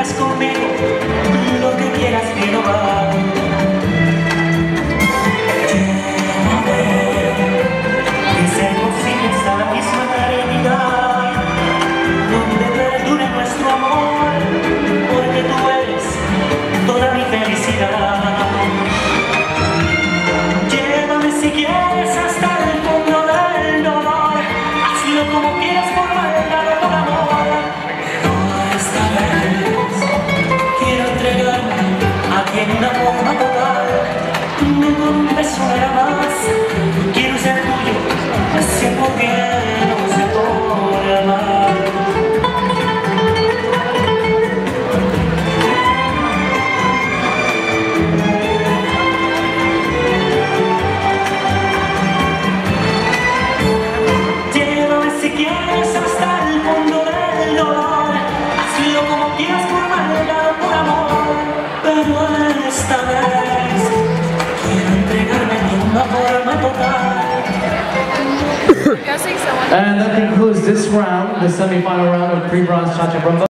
hagas conmigo lo que quieras, quiero más. Llévame, que sea posible hasta la misma eternidad, donde perdure nuestro amor, porque tú eres toda mi felicidad. Llévame si quieres hasta el fondo del dolor, hazlo como quieras por maldad o por amor. Pero esta vez quiero entregarme a ti en una forma total, no con un beso nada más. Quiero ser tuyo, siempre que no se por amar. Esta vez quiero entregarme de una forma total. And that concludes this round, the semi-final round of pre-bronze Cha-Cha Rumba.